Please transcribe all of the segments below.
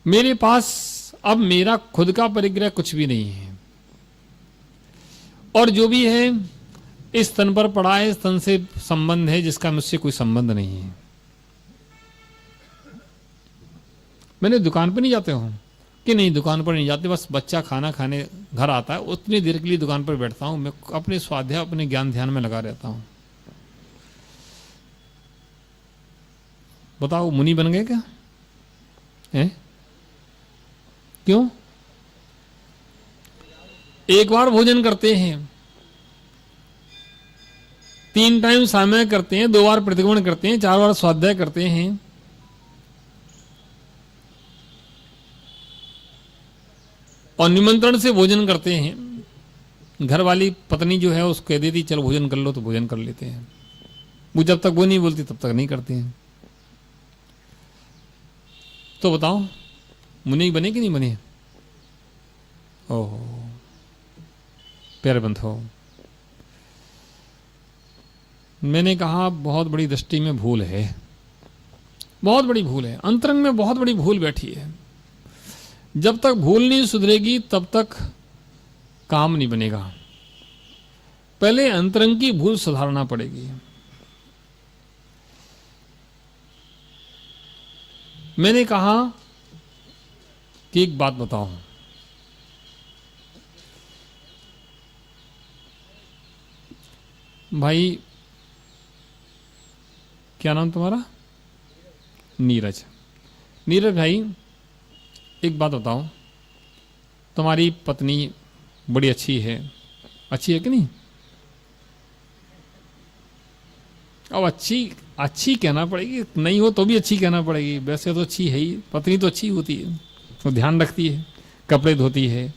मेरे पास अब मेरा खुद का परिग्रह कुछ भी नहीं है, और जो भी है इस तन पर पड़ा है, इस तन से संबंध है जिसका मुझसे कोई संबंध नहीं है। मैंने दुकान पर नहीं जाते हूं कि नहीं, दुकान पर नहीं जाते, बस बच्चा खाना खाने घर आता है उतनी देर के लिए दुकान पर बैठता हूं, मैं अपने स्वाध्याय अपने ज्ञान ध्यान में लगा रहता हूं। बताओ मुनि बन गए क्या है? क्यों? एक बार भोजन करते हैं, 3 टाइम सामय करते हैं, 2 बार प्रतिक्रमण करते हैं, 4 बार स्वाध्याय करते हैं, और निमंत्रण से भोजन करते हैं। घर वाली पत्नी जो है उसको कह देती चल भोजन कर लो, तो भोजन कर लेते हैं। वो जब तक वो नहीं बोलती तब तक नहीं करते हैं। तो बताओ मुनि बने कि नहीं बने? ओह प्यारे बंधो, मैंने कहा बहुत बड़ी दृष्टि में भूल है, बहुत बड़ी भूल है, अंतरंग में बहुत बड़ी भूल बैठी है। जब तक भूल नहीं सुधरेगी तब तक काम नहीं बनेगा। पहले अंतरंग की भूल सुधारना पड़ेगी। मैंने कहा कि एक बात बताओ, भाई क्या नाम तुम्हारा? नीरज। नीरज भाई एक बात बताओ, तुम्हारी पत्नी बड़ी अच्छी है, अच्छी है कि नहीं? अब अच्छी कहना पड़ेगी, नहीं हो तो भी अच्छी कहना पड़ेगी। वैसे तो अच्छी है ही, पत्नी तो अच्छी होती है, तो ध्यान रखती है, कपड़े धोती है,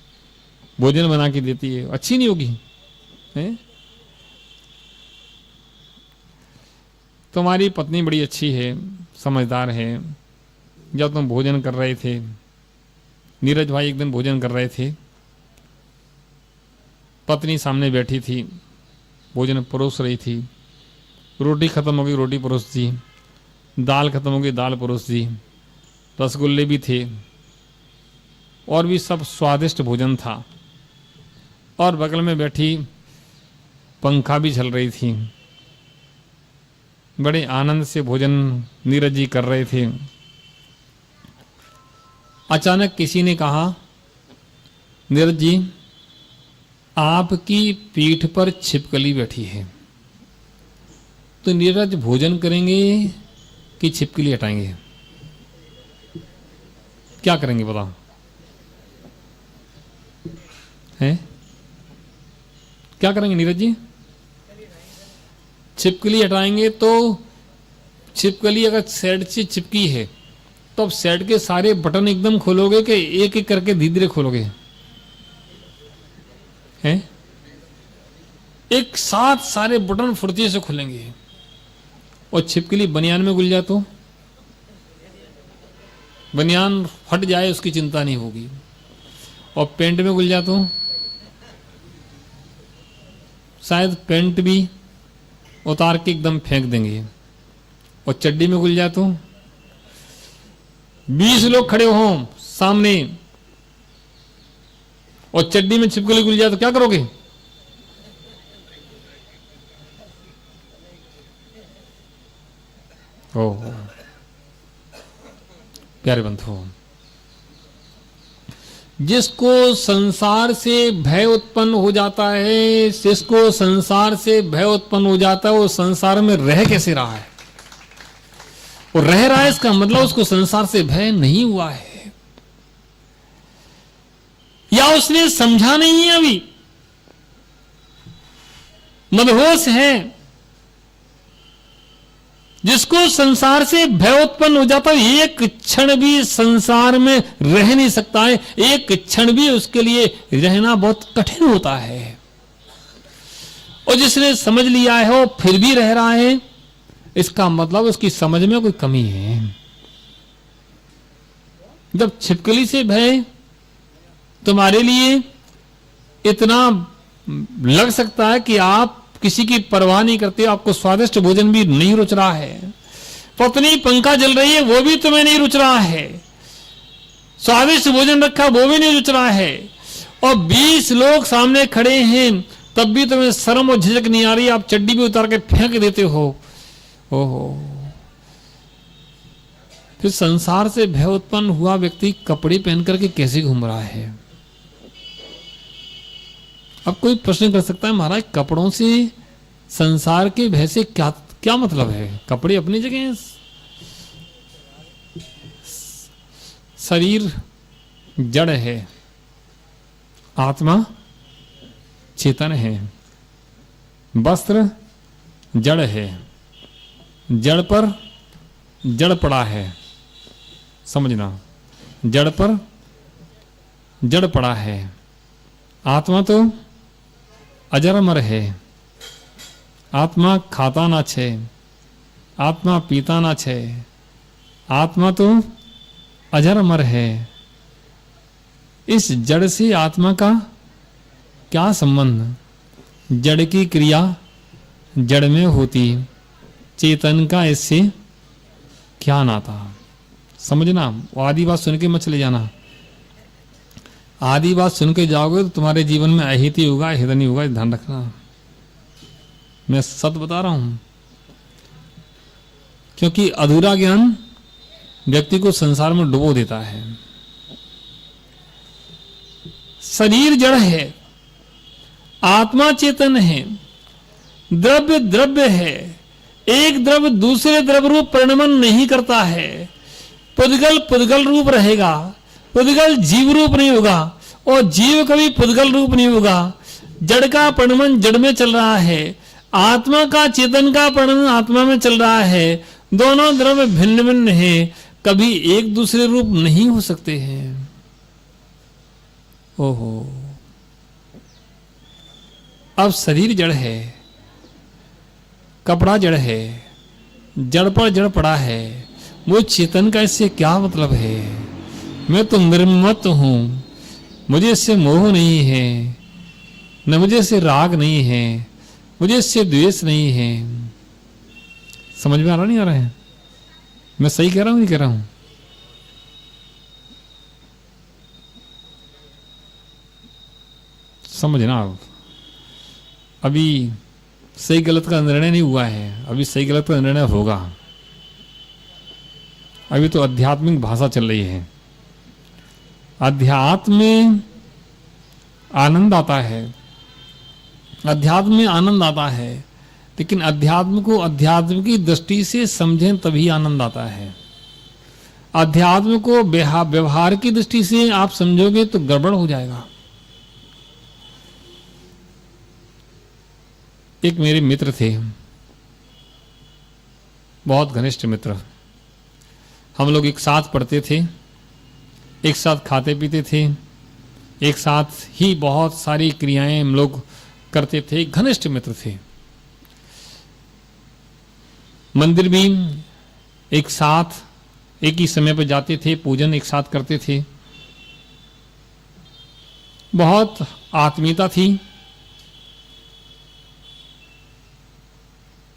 भोजन बना के देती है, अच्छी नहीं होगी है? तुम्हारी पत्नी बड़ी अच्छी है, समझदार है। जब तुम भोजन कर रहे थे, नीरज भाई एक दिन भोजन कर रहे थे, पत्नी सामने बैठी थी, भोजन परोस रही थी, रोटी खत्म हो गई, रोटी परोस दी, दाल खत्म हो गई, दाल परोस दी, रसगुल्ले भी थे, और भी सब स्वादिष्ट भोजन था। और बगल में बैठी पंखा भी चल रही थी, बड़े आनंद से भोजन नीरज जी कर रहे थे। अचानक किसी ने कहा, नीरज जी आपकी पीठ पर छिपकली बैठी है, तो नीरज भोजन करेंगे कि छिपकली हटाएंगे? क्या करेंगे बताओ? हैं? क्या करेंगे नीरज जी? छिपकली हटाएंगे तो छिपकली अगर सेट से चिपकी है तो अब सेट के सारे बटन एकदम खोलोगे कि एक एक करके धीरे धीरे खोलोगे? हैं? एक साथ सारे बटन फुर्ती से खुलेंगे। और छिपकली बनियान में घुल जाए तो बनियान फट जाए उसकी चिंता नहीं होगी, और पेंट में घुल जाए तो शायद पेंट भी उतार के एकदम फेंक देंगे, और चड्डी में घुल जाए तो 20 लोग खड़े हों सामने और चड्डी में छिपकली घुल जाए तो क्या करोगे? ओह प्यारे बंधु, जिसको संसार से भय उत्पन्न हो जाता है, जिसको संसार से भय उत्पन्न हो जाता है, वो संसार में रह कैसे रहा है? वो रह रहा है, इसका मतलब उसको संसार से भय नहीं हुआ है, या उसने समझा नहीं है, अभी मदहोश है। जिसको संसार से भय उत्पन्न हो जाता है, एक क्षण भी संसार में रह नहीं सकता है, एक क्षण भी उसके लिए रहना बहुत कठिन होता है। और जिसने समझ लिया है वो फिर भी रह रहा है, इसका मतलब उसकी समझ में कोई कमी है। जब छिपकली से भय तुम्हारे लिए इतना लग सकता है कि आप किसी की परवाह नहीं करते, आपको स्वादिष्ट भोजन भी नहीं रुच रहा है, पत्नी पंखा जल रही है वो भी तुम्हें नहीं रुच रहा है, स्वादिष्ट भोजन रखा वो भी नहीं रुच रहा है, और 20 लोग सामने खड़े हैं तब भी तुम्हें शर्म और झिझक नहीं आ रही, आप चड्डी भी उतार के फेंक देते हो। ओहो, फिर संसार से भय उत्पन्न हुआ व्यक्ति कपड़े पहन करके कैसे घूम रहा है? अब कोई प्रश्न कर सकता है, महाराज कपड़ों से संसार के भय से क्या क्या मतलब है? कपड़े अपनी जगह हैं, शरीर जड़ है, आत्मा चेतन है, वस्त्र जड़ है, जड़ पर जड़ पड़ा है, समझना, जड़ पर जड़ पड़ा है। आत्मा तो अजर अमर है, आत्मा खाता ना छे, आत्मा पीता ना छे, आत्मा तो अजर अमर है। इस जड़ से आत्मा का क्या संबंध? जड़ की क्रिया जड़ में होती, चेतन का इससे क्या नाता? समझना, आदि बात सुन के मत चले जाना। आदि बात सुन के जाओगे तो तुम्हारे जीवन में अहित ही होगा, हित नहीं होगा, ध्यान रखना। मैं सत्य बता रहा हूं, क्योंकि अधूरा ज्ञान व्यक्ति को संसार में डुबो देता है। शरीर जड़ है, आत्मा चेतन है, द्रव्य द्रव्य है, एक द्रव्य दूसरे द्रव्य रूप परिणमन नहीं करता है। पुद्गल पुद्गल रूप रहेगा, पुद्गल जीव रूप नहीं होगा, और जीव कभी पुद्गल रूप नहीं होगा। जड़ का परिणमन जड़ में चल रहा है, आत्मा का चेतन का परिणमन आत्मा में चल रहा है। दोनों द्रव्य भिन्न भिन्न है, कभी एक दूसरे रूप नहीं हो सकते हैं। ओहो, अब शरीर जड़ है, कपड़ा जड़ है, जड़ पर जड़ पड़ा है, वो चेतन का इससे क्या मतलब है? मैं तो निर्मत हूं, मुझे इससे मोह नहीं है, न मुझे इससे राग नहीं है, मुझे इससे द्वेष नहीं है। समझ में आ रहा नहीं आ रहा है? मैं सही कह रहा हूं नहीं कह रहा हूं? समझना, अभी सही गलत का निर्णय नहीं हुआ है, अभी सही गलत का निर्णय होगा। अभी तो आध्यात्मिक भाषा चल रही है। अध्यात्म में आनंद आता है, अध्यात्म में आनंद आता है, लेकिन अध्यात्म को अध्यात्म की दृष्टि से समझें तभी आनंद आता है। अध्यात्म को व्यवहार की दृष्टि से आप समझोगे तो गड़बड़ हो जाएगा। एक मेरे मित्र थे, बहुत घनिष्ठ मित्र। हम लोग एक साथ पढ़ते थे, एक साथ खाते पीते थे, एक साथ ही बहुत सारी क्रियाएं हम लोग करते थे, घनिष्ठ मित्र थे। मंदिर भी एक साथ एक ही समय पर जाते थे, पूजन एक साथ करते थे, बहुत आत्मीयता थी।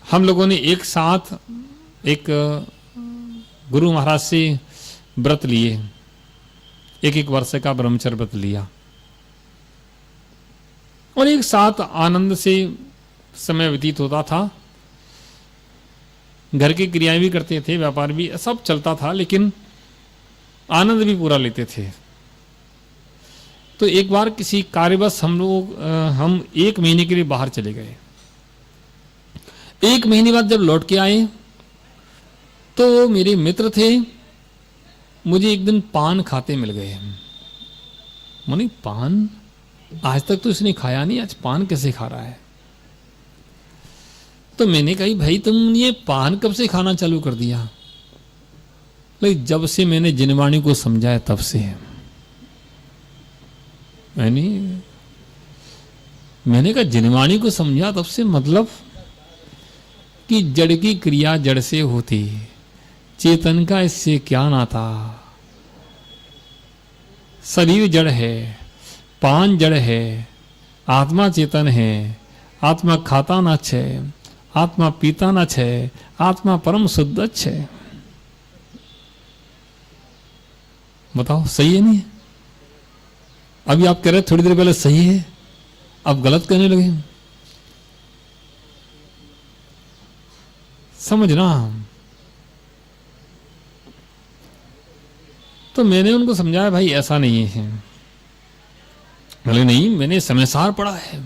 हम लोगों ने एक साथ एक गुरु महाराज से व्रत लिए, एक वर्ष का ब्रह्मचर्य व्रत लिया, और एक साथ आनंद से समय व्यतीत होता था। घर की क्रियाएं भी करते थे, व्यापार भी, सब चलता था, लेकिन आनंद भी पूरा लेते थे। तो एक बार किसी कार्यवश हम 1 महीने के लिए बाहर चले गए। 1 महीने बाद जब लौट के आए तो मेरे मित्र थे, मुझे एक दिन पान खाते मिल गए। मनी पान, आज तक तो इसने खाया नहीं, आज पान कैसे खा रहा है? तो मैंने कही, भाई तुम ये पान कब से खाना चालू कर दिया? लेकिन जब से मैंने जिनवाणी को समझाया तब से। मैंने कहा जिनवाणी को समझा तब से, मतलब कि जड़ की क्रिया जड़ से होती, चेतन का इससे क्या नाता? शरीर जड़ है, पान जड़ है, आत्मा चेतन है, आत्मा खाता ना छे, आत्मा पीता ना छे, आत्मा परम शुद्ध छे। बताओ सही है नहीं? अभी आप कह रहे थोड़ी देर पहले सही है, अब गलत कहने लगे। समझना। तो मैंने उनको समझाया भाई ऐसा नहीं है। बोले नहीं, मैंने समयसार पढ़ा है।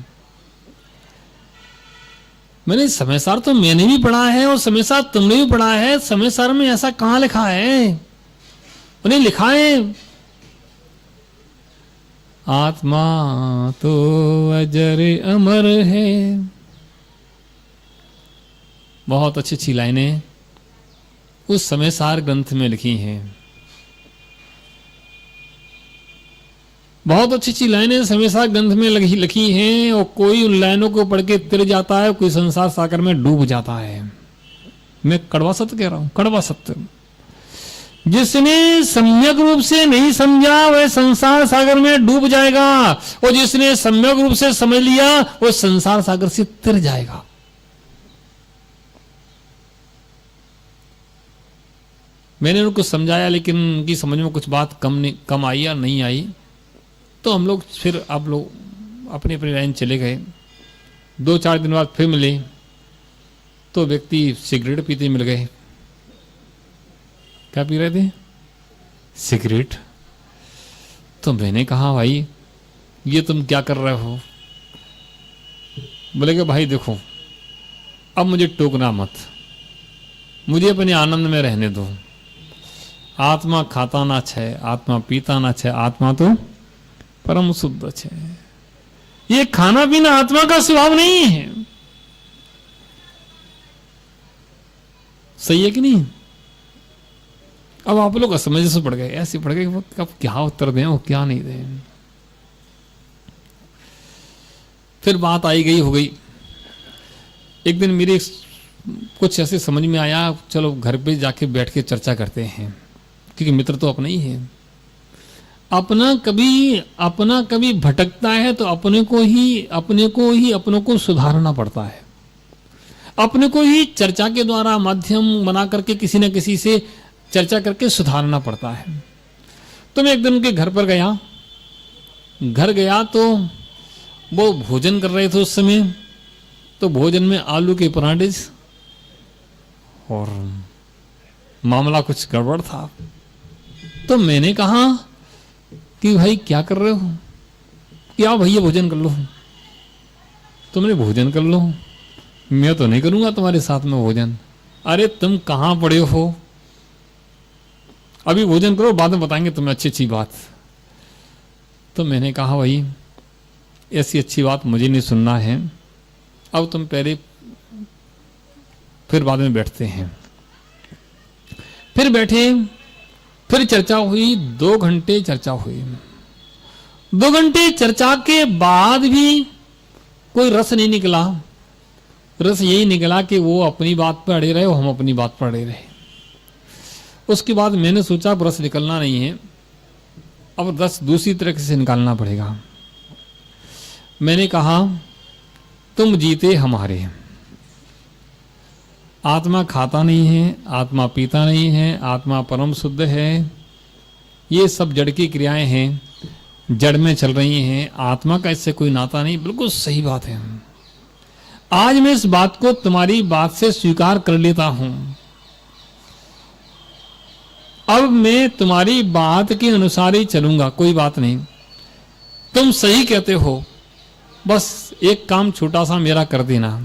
मैंने समयसार तो मैंने भी पढ़ा है और समयसार तुमने भी पढ़ा है। समयसार में ऐसा कहां लिखा है? उन्हें लिखा है आत्मा तो अजर अमर है। बहुत अच्छी अच्छी लाइनें उस समयसार ग्रंथ में लिखी हैं। बहुत अच्छी अच्छी लाइनें समयसार ग्रंथ में लिखी हैं और कोई उन लाइनों को पढ़ के तिर जाता है, कोई संसार सागर में डूब जाता है। मैं कड़वा सत्य कह रहा हूं, कड़वा सत्य। जिसने सम्यक रूप से नहीं समझा वह संसार सागर में डूब जाएगा, और जिसने सम्यक रूप से समझ लिया वो संसार सागर से तिर जाएगा। मैंने उनको समझाया, लेकिन उनकी समझ में कुछ बात कम आई या नहीं आई। तो हम लोग फिर आप लोग अपनी अपनी लाइन चले गए। 2-4 दिन बाद फिर मिले तो व्यक्ति सिगरेट पीते मिल गए। क्या पी रहे थे? सिगरेट। तो मैंने कहा भाई ये तुम क्या कर रहे हो? बोले कि भाई देखो अब मुझे टोकना मत, मुझे अपने आनंद में रहने दो। आत्मा खाता ना छे, आत्मा पीता ना छे, आत्मा तो परम शुद्ध छे। ये खाना पीना आत्मा का स्वभाव नहीं है। सही है कि नहीं? अब आप लोग असमझ से पड़ गए, ऐसे पड़ गए वो कब क्या उत्तर दें और क्या नहीं दें। फिर बात आई गई हो गई। एक दिन मेरे कुछ ऐसे समझ में आया, चलो घर पे जाके बैठ के चर्चा करते हैं, क्योंकि मित्र तो अपना ही है। अपना कभी भटकता है तो अपने को सुधारना पड़ता है। अपने को ही चर्चा के द्वारा माध्यम बना करके किसी न किसी से चर्चा करके सुधारना पड़ता है। तो मैं एक दिन उनके घर पर गया। घर गया तो वो भोजन कर रहे थे उस समय। तो भोजन में आलू के पराठे और मामला कुछ गड़बड़ था। तो मैंने कहा कि भाई क्या कर रहे हो? क्या भैया भोजन कर लो, तुमने भोजन कर लो, मैं तो नहीं करूंगा तुम्हारे साथ में भोजन। अरे तुम कहां पड़े हो? अभी भोजन करो, बाद में बताएंगे तुम्हें अच्छी अच्छी बात। तो मैंने कहा भाई ऐसी अच्छी बात मुझे नहीं सुनना है, अब तुम पहले फिर बाद में बैठते हैं। फिर बैठे, फिर चर्चा हुई। 2 घंटे चर्चा हुई। 2 घंटे चर्चा के बाद भी कोई रस नहीं निकला। रस यही निकला कि वो अपनी बात पर अड़े रहे और हम अपनी बात पर अड़े रहे। उसके बाद मैंने सोचा अब रस निकलना नहीं है, अब रस दूसरी तरीके से निकालना पड़ेगा। मैंने कहा तुम जीते हमारे। आत्मा खाता नहीं है, आत्मा पीता नहीं है, आत्मा परम शुद्ध है। ये सब जड़ की क्रियाएं हैं, जड़ में चल रही हैं। आत्मा का इससे कोई नाता नहीं। बिल्कुल सही बात है। आज मैं इस बात को तुम्हारी बात से स्वीकार कर लेता हूं। अब मैं तुम्हारी बात के अनुसार ही चलूंगा, कोई बात नहीं। तुम सही कहते हो, बस एक काम छोटा सा मेरा कर देना।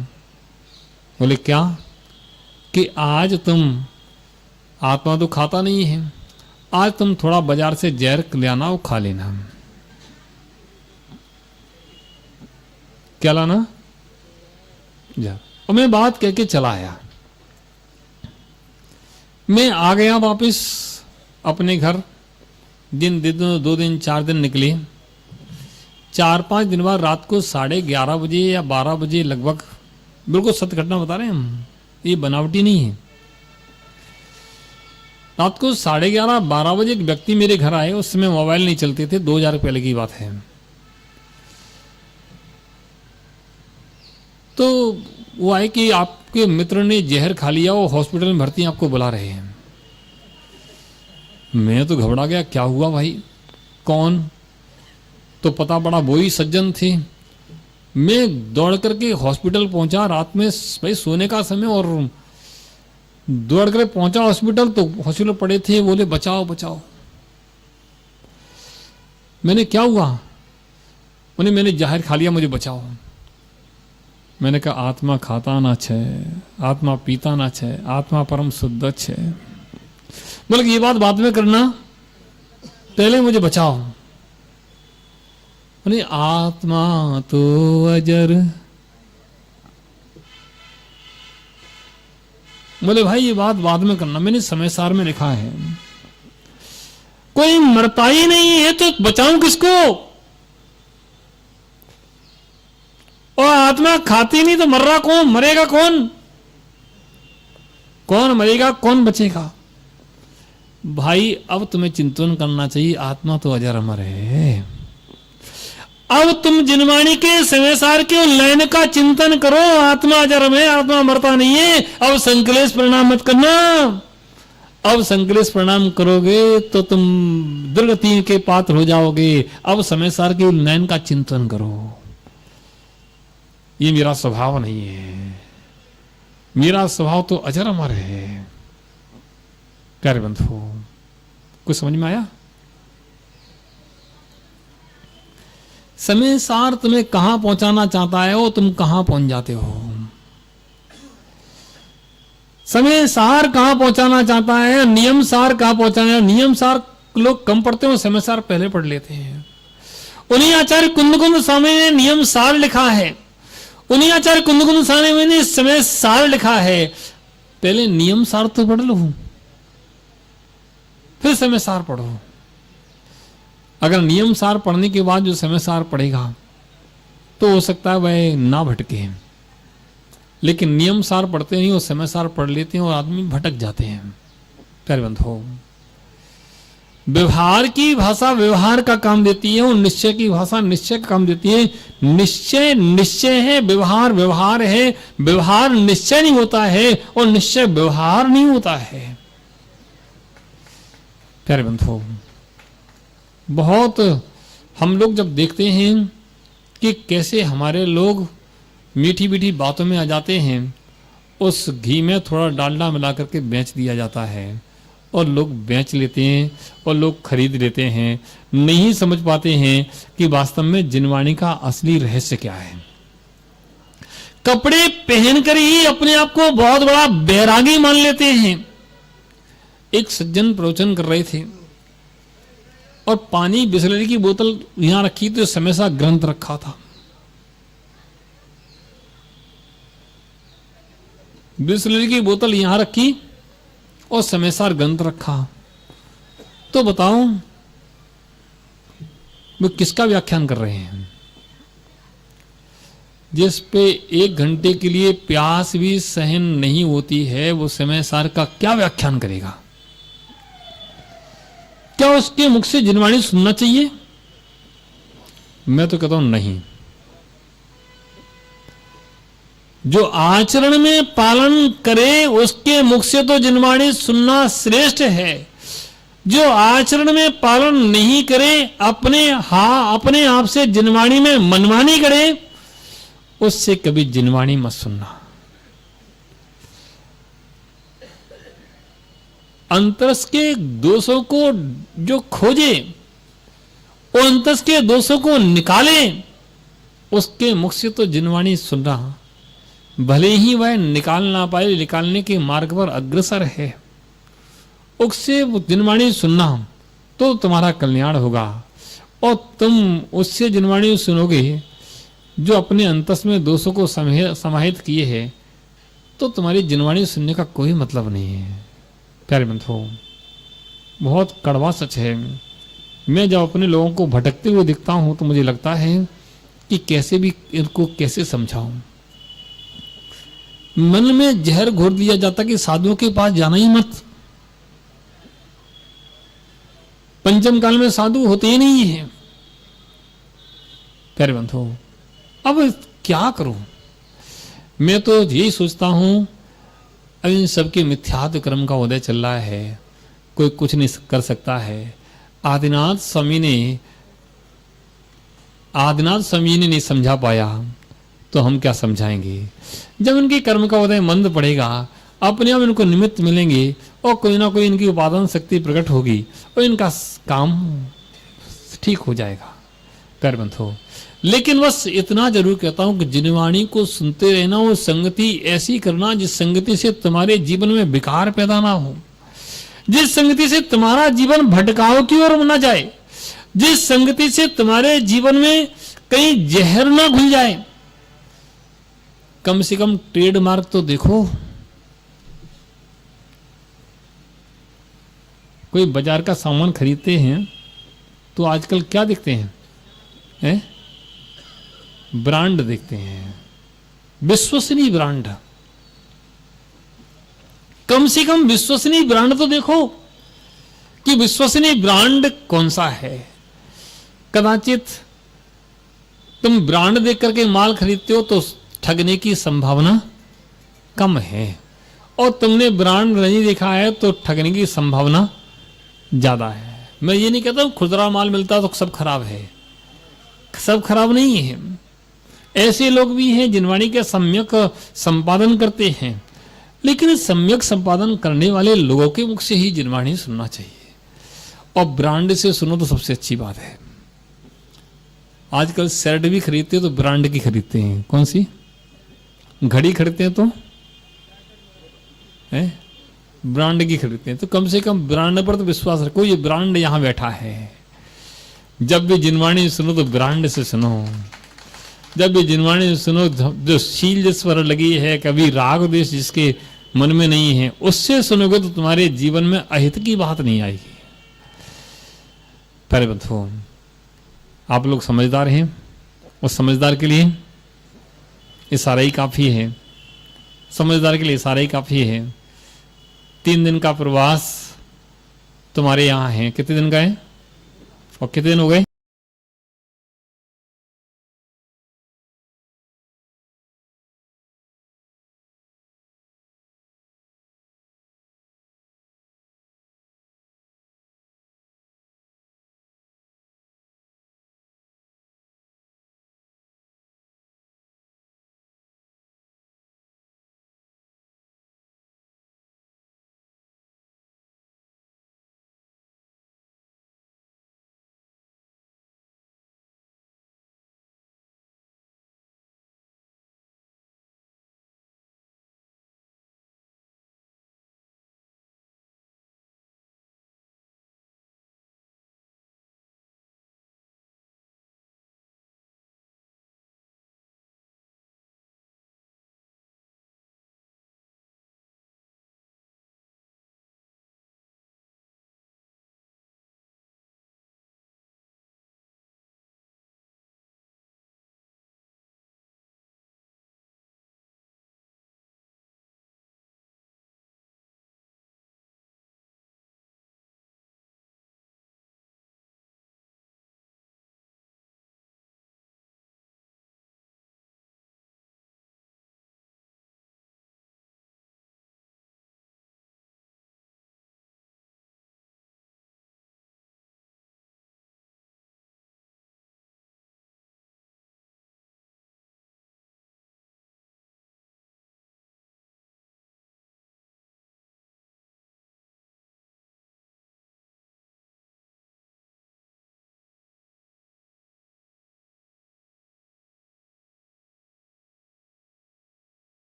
बोले क्या? कि आज तुम आत्मा तो खाता नहीं है, आज तुम थोड़ा बाजार से जहर ले आना और खा लेना। क्या लाना? जहर। और मैं बात कह के चला आया। मैं आ गया वापस अपने घर। 2 दिन 4 दिन निकले। 4-5 दिन बाद रात को 11:30 बजे या 12 बजे लगभग, बिल्कुल सत्य घटना बता रहे हैं हम, ये बनावटी नहीं है। रात को 11:30-12 बजे एक व्यक्ति मेरे घर आए। उस समय मोबाइल नहीं चलते थे, 2000 पहले की बात है। तो वो आए कि आपके मित्र ने जहर खा लिया और हॉस्पिटल में भर्ती, आपको बुला रहे हैं। मैं तो घबरा गया, क्या हुआ भाई, कौन? तो पता पड़ा वही सज्जन थे। मैं दौड़ करके हॉस्पिटल पहुंचा, रात में भाई सोने का समय, और दौड़ कर पहुंचा हॉस्पिटल तो हॉस्पिटल पड़े थे, बोले बचाओ बचाओ। मैंने क्या हुआ? उन्हें मैंने जहर खा लिया, मुझे बचाओ। मैंने कहा आत्मा खाता ना छे, आत्मा पीता ना छे, आत्मा परम शुद्ध छे। बोले ये बात बाद में करना, पहले मुझे बचाओ। बोले आत्मा तो अजर। बोले भाई ये बात बाद में करना, मैंने समय सार में लिखा है कोई मरता ही नहीं है तो बचाऊं किसको? और आत्मा खाती नहीं तो मर रहा कौन, मरेगा कौन? कौन मरेगा, कौन बचेगा? भाई अब तुम्हें चिंतन करना चाहिए, आत्मा तो अजर अमर है। अब तुम जिनवाणी के समय सार के लयन का चिंतन करो, आत्मा अजर है, आत्मा मरता नहीं है। अब संकलेश परिणाम मत करना। अब संकलेश प्रणाम करोगे तो तुम दुर्गति के पात्र हो जाओगे। अब समय सार के नयन का चिंतन करो। ये मेरा स्वभाव नहीं है, मेरा स्वभाव तो अजर अमर है। प्यारे बंधु, कुछ समझ में आया? समय सार तुम्हें कहां पहुंचाना चाहता है, वो तुम कहां पहुंच जाते हो। समय सार कहां पहुंचाना चाहता है, नियम सार कहां पहुंचाना है। नियम सार लोग कम पढ़ते हो, समय सार पहले पढ़ लेते हैं। उन्हीं आचार्य कुंदकुंद स्वामी ने नियम सार लिखा है, उन्हीं आचार्य कुंदकुंद स्वामी ने समय सार लिखा है। पहले नियम सार तो पढ़ लो, फिर समय सार पढ़ो। अगर नियम सार पढ़ने के बाद जो समय सार पढ़ेगा तो हो सकता है वह ना भटके, लेकिन नियम सार पढ़ते नहीं और समय सार पढ़ लेते हैं और आदमी भटक जाते हैं। प्यारे बंधुओं, व्यवहार की भाषा व्यवहार का काम देती है और निश्चय की भाषा निश्चय का काम देती है। निश्चय निश्चय है, व्यवहार व्यवहार है। व्यवहार निश्चय नहीं होता है और निश्चय व्यवहार नहीं होता है। प्यारे बंधुओं, बहुत हम लोग जब देखते हैं कि कैसे हमारे लोग मीठी मीठी बातों में आ जाते हैं, उस घी में थोड़ा डालडा मिला करके बेच दिया जाता है और लोग बेच लेते हैं और लोग खरीद लेते हैं। नहीं समझ पाते हैं कि वास्तव में जिनवाणी का असली रहस्य क्या है। कपड़े पहनकर ही अपने आप को बहुत बड़ा बैरागी मान लेते हैं। एक सज्जन प्रवचन कर रहे थे और पानी बिसलेरी की बोतल यहां रखी तो समय सा ग्रंथ रखा था। बिसलेरी की बोतल यहां रखी और समयसार ग्रंथ रखा। तो बताओ वो किसका व्याख्यान कर रहे हैं? जिस पे 1 घंटे के लिए प्यास भी सहन नहीं होती है, वो समयसार का क्या व्याख्यान करेगा? क्या उसके मुख से जिनवाणी सुनना चाहिए? मैं तो कहता हूं नहीं। जो आचरण में पालन करे उसके मुख से तो जिनवाणी सुनना श्रेष्ठ है। जो आचरण में पालन नहीं करे, अपने आप से जिनवाणी में मनमानी करे, उससे कभी जिनवाणी मत सुनना। अंतरस के दोषों को जो खोजे, वो अंतरस के दोषों को निकाले, उसके मुख से तो जिनवाणी सुनना। भले ही वह निकाल ना पाए, निकालने के मार्ग पर अग्रसर है, उससे जिनवाणी सुनना तो तुम्हारा कल्याण होगा। और तुम उससे जिनवाणी सुनोगे जो अपने अंतस में दोषों को समाहित किए है, तो तुम्हारी जिनवाणी सुनने का कोई मतलब नहीं है। प्यारे बंधुओं, बहुत कड़वा सच है। मैं जब अपने लोगों को भटकते हुए दिखता हूं तो मुझे लगता है कि कैसे भी इनको कैसे समझाऊं। मन में जहर घोर दिया जाता कि साधुओं के पास जाना ही मत। पंचम काल में साधु होते ही नहीं है। प्यारे बंधुओं, अब क्या करूं? मैं तो यही सोचता हूं, अब इन सबके मिथ्यात्व क्रम का उदय चल रहा है। कोई कुछ नहीं कर सकता है। आदिनाथ स्वामी ने नहीं समझा पाया तो हम क्या समझाएंगे। जब इनके कर्म का उदय मंद पड़ेगा, अपने आप इनको निमित्त मिलेंगे और कोई ना कोई इनकी उपादान शक्ति प्रकट होगी और इनका काम ठीक हो जाएगा। कर्म हो। लेकिन बस इतना जरूर कहता हूं कि जिनवाणी को सुनते रहना, वो संगति ऐसी करना जिस संगति से तुम्हारे जीवन में विकार पैदा ना हो, जिस संगति से तुम्हारा जीवन भटकाव की ओर न जाए, जिस संगति से तुम्हारे जीवन में कहीं जहर ना घुल जाए। कम से कम ट्रेडमार्क तो देखो। कोई बाजार का सामान खरीदते हैं तो आजकल क्या देखते हैं? ब्रांड देखते हैं, विश्वसनीय ब्रांड। कम से कम विश्वसनीय ब्रांड तो देखो कि विश्वसनीय ब्रांड कौन सा है। कदाचित तुम ब्रांड देख करके माल खरीदते हो तो ठगने की संभावना कम है, और तुमने ब्रांड नहीं देखा है तो ठगने की संभावना ज्यादा है। मैं ये नहीं कहता हूं खुदरा माल मिलता तो सब खराब है, सब खराब नहीं है। ऐसे लोग भी हैं जिनवाणी के सम्यक संपादन करते हैं, लेकिन सम्यक संपादन करने वाले लोगों के मुख से ही जिनवाणी सुनना चाहिए, और ब्रांड से सुनो तो सबसे अच्छी बात है। आजकल शर्ट भी खरीदते हैं तो ब्रांड की खरीदते हैं। कौन सी? घड़ी खरीदते हैं तो ब्रांड की खरीदते हैं। तो कम से कम ब्रांड पर तो विश्वास रखो, ये ब्रांड यहां बैठा है। जब भी जिनवाणी सुनो तो ब्रांड से सुनो। जब भी जिनवाणी सुनो, जो शील जिस पर लगी है, कभी राग द्वेष जिसके मन में नहीं है, उससे सुनोगे तो तुम्हारे जीवन में अहित की बात नहीं आएगी। पहले बंधुओं, आप लोग समझदार हैं, और समझदार के लिए इशारा ही काफी है। समझदार के लिए इशारा ही काफी है। 3 दिन का प्रवास तुम्हारे यहां है। कितने दिन का है और कितने दिन हो गए?